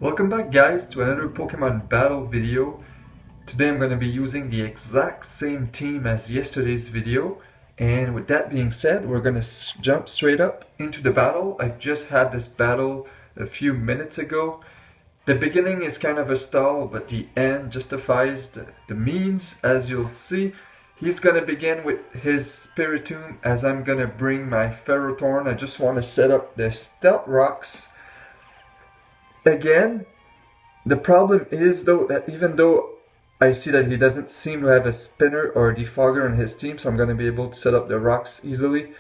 Welcome back guys to another Pokemon battle video. Today I'm going to be using the exact same team as yesterday's video, and with that being said, we're going to jump straight up into the battle. I just had this battle a few minutes ago. The beginning is kind of a stall, but the end justifies the means. As you'll see, he's going to begin with his Spiritomb as I'm going to bring my Ferrothorn. I just want to set up the Stealth Rocks. Again, the problem is though that even though I see that he doesn't seem to have a spinner or a defogger on his team, so I'm going to be able to set up the rocks easily.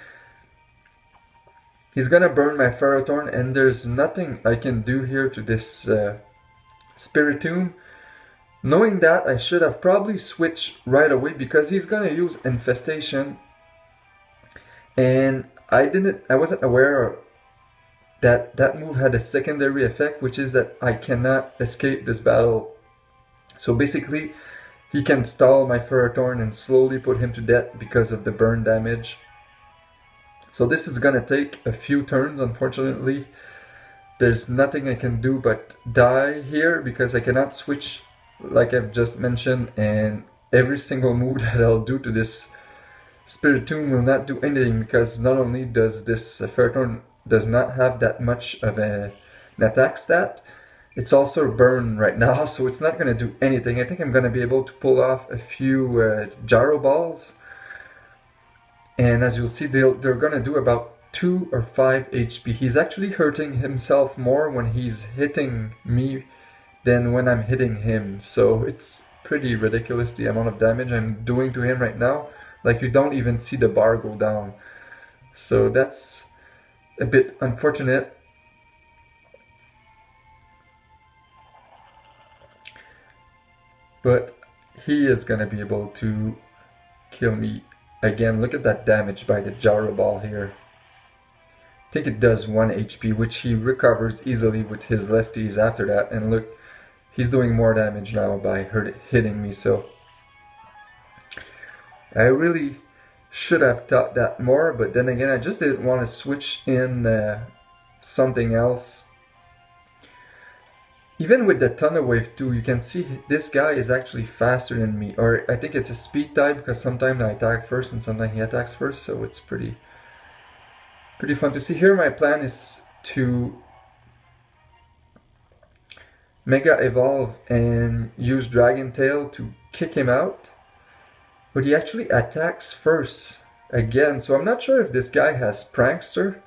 He's going to burn my Ferrothorn, and there's nothing I can do here to this Spiritomb. Knowing that, I should have probably switched right away because he's going to use Infestation, and I wasn't aware that move had a secondary effect, which is that I cannot escape this battle. So basically, he can stall my Ferrothorn and slowly put him to death because of the burn damage. So this is gonna take a few turns, unfortunately. There's nothing I can do but die here because I cannot switch like I've just mentioned, and every single move that I'll do to this Spiritomb will not do anything because not only does this Ferrothorn does not have that much of an attack stat, it's also burned right now, so it's not going to do anything. I think I'm going to be able to pull off a few Gyro Balls, and as you'll see, they're going to do about 2 or 5 HP. He's actually hurting himself more when he's hitting me than when I'm hitting him, so it's pretty ridiculous the amount of damage I'm doing to him right now. Like, you don't even see the bar go down, so that's a bit unfortunate. But he is gonna be able to kill me again. Look at that damage by the Gyro Ball here. I think it does 1 HP, which he recovers easily with his lefties after that. And look, he's doing more damage now by hitting me. So I really should have thought that more, but then again, I just didn't want to switch in something else. Even with the Thunder Wave too, you can see this guy is actually faster than me, or I think it's a speed type because sometimes I attack first and sometimes he attacks first, so it's pretty fun to see. Here my plan is to Mega Evolve and use Dragon Tail to kick him out. But he actually attacks first again, so I'm not sure if this guy has Prankster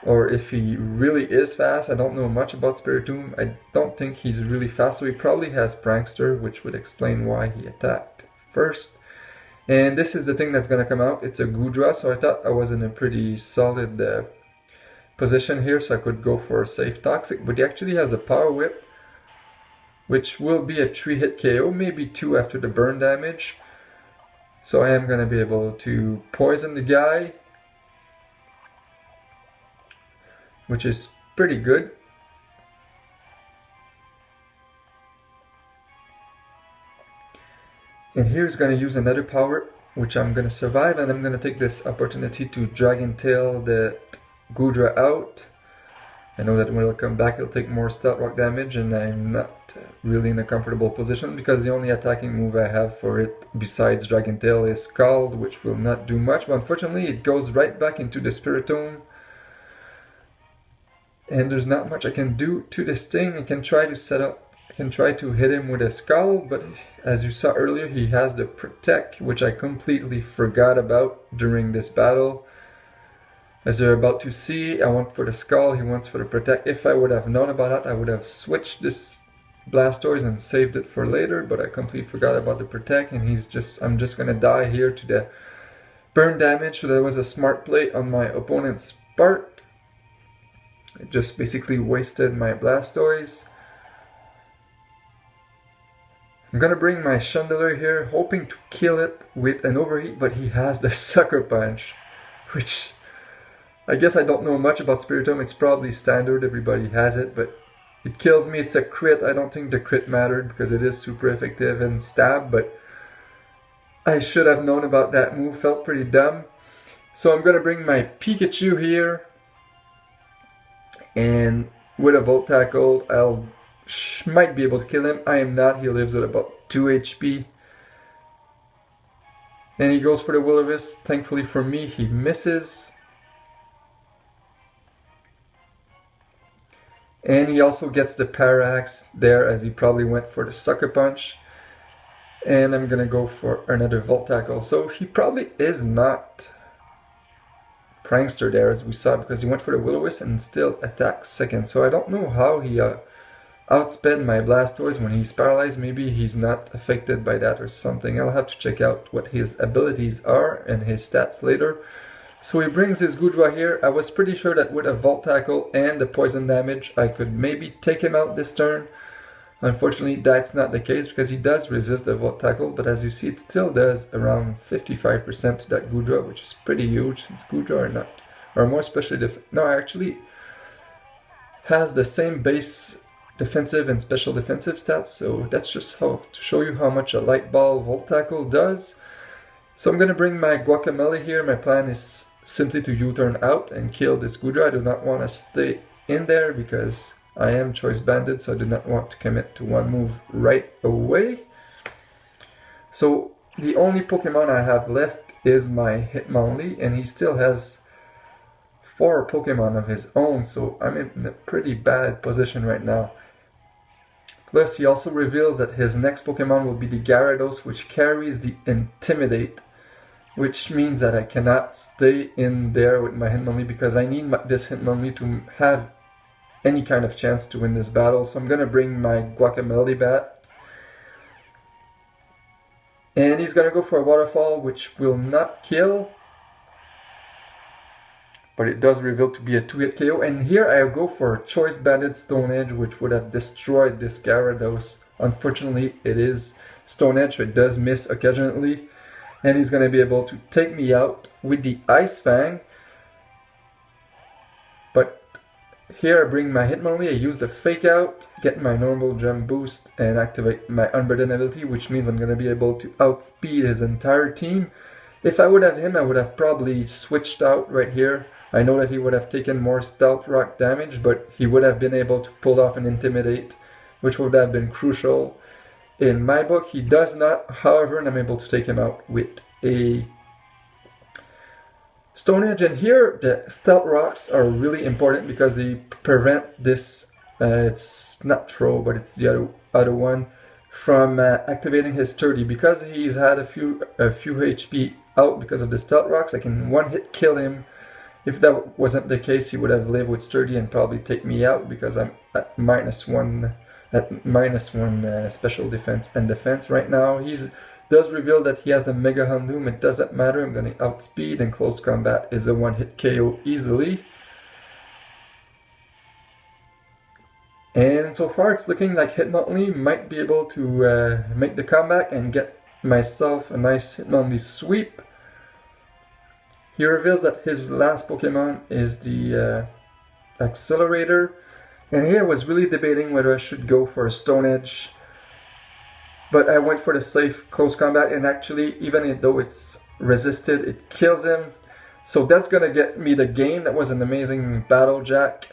or if he really is fast. I don't know much about Spiritomb. I don't think he's really fast, so he probably has Prankster, which would explain why he attacked first. And this is the thing that's gonna come out. It's a Goodra, so I thought I was in a pretty solid position here, so I could go for a safe Toxic. But he actually has the Power Whip, which will be a 3-hit KO, maybe 2 after the burn damage. So I am going to be able to poison the guy, which is pretty good. And here's going to use another power, which I'm going to survive, and I'm going to take this opportunity to Dragon Tail the Goodra out. I know that when it'll come back, it'll take more Stealth Rock damage, and I'm not really in a comfortable position because the only attacking move I have for it besides Dragon Tail is Scald, which will not do much, but unfortunately it goes right back into the Spiritomb. And there's not much I can do to this thing. I can try to hit him with a Scald, but as you saw earlier, he has the Protect, which I completely forgot about during this battle. As you're about to see, I went for the Scald, he wants for the Protect. If I would have known about that, I would have switched this Blastoise and saved it for later, but I completely forgot about the Protect, and I'm just gonna die here to the burn damage, so that was a smart play on my opponent's part. I just basically wasted my Blastoise. I'm gonna bring my Chandelure here, hoping to kill it with an Overheat, but he has the Sucker Punch, which I guess I don't know much about Spiritomb. It's probably standard, everybody has it, but it kills me. It's a crit. I don't think the crit mattered because it is super effective in stab, but I should have known about that move. Felt pretty dumb. So I'm going to bring my Pikachu here, and with a Volt Tackle, I'll might be able to kill him. I am not. He lives with about 2 HP. And he goes for the Will-O-Wisp. Thankfully for me, he misses. And he also gets the Parallax there, as he probably went for the Sucker Punch. And I'm gonna go for another Volt Tackle. So he probably is not Prankster there, as we saw, because he went for the Will-O-Wisp and still attacked second. So I don't know how he outsped my Blastoise when he's paralyzed. Maybe he's not affected by that or something. I'll have to check out what his abilities are and his stats later. So he brings his Goodra here. I was pretty sure that with a Volt Tackle and the poison damage, I could maybe take him out this turn. Unfortunately, that's not the case because he does resist the Volt Tackle, but as you see, it still does around 55% to that Goodra, which is pretty huge. It's Goodra or not, or more especially no, actually has the same base defensive and special defensive stats. So that's just how to show you how much a Light Ball Volt Tackle does. So I'm gonna bring my Guacamole here. My plan is simply to U-turn out and kill this Goodra. I do not want to stay in there because I am Choice Banded, so I do not want to commit to one move right away. So the only Pokemon I have left is my Hitmonlee, and he still has 4 Pokemon of his own, so I'm in a pretty bad position right now. Plus, he also reveals that his next Pokemon will be the Gyarados, which carries the Intimidate, which means that I cannot stay in there with my Hitmonlee because I need this Hitmonlee to have any kind of chance to win this battle. So I'm gonna bring my Guacamole back, and he's gonna go for a Waterfall, which will not kill, but it does reveal to be a 2-hit KO. And here I go for a Choice Banded Stone Edge, which would have destroyed this Gyarados. Unfortunately, it is Stone Edge, so it does miss occasionally, and he's gonna be able to take me out with the Ice Fang. But here I bring my Hitmonlee, I use the Fake Out, get my normal gem boost, and activate my Unburden ability, which means I'm going to be able to outspeed his entire team. If I would have him, I would have probably switched out right here. I know that he would have taken more Stealth Rock damage, but he would have been able to pull off an Intimidate, which would have been crucial in my book. He does not, however, and I'm able to take him out with a Stone Edge. And here the Stealth Rocks are really important because they prevent this, it's not Throw, but it's the other one, from activating his Sturdy. Because he's had a few HP out because of the Stealth Rocks, I can one-hit kill him. If that wasn't the case, he would have lived with Sturdy and probably take me out because I'm at -1 special defense and defense right now. He does reveal that he has the Mega Houndoom. It doesn't matter. I'm going to outspeed, and close combat is a one-hit KO easily. And so far, it's looking like Hitmonlee might be able to make the comeback and get myself a nice Hitmonlee sweep. He reveals that his last Pokemon is the Accelerator. And here I was really debating whether I should go for a Stone Edge, but I went for the safe close combat, and actually, even though it's resisted, it kills him. So that's gonna get me the game. That was an amazing battle, Jack.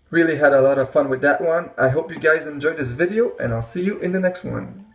Really had a lot of fun with that one. I hope you guys enjoyed this video, and I'll see you in the next one.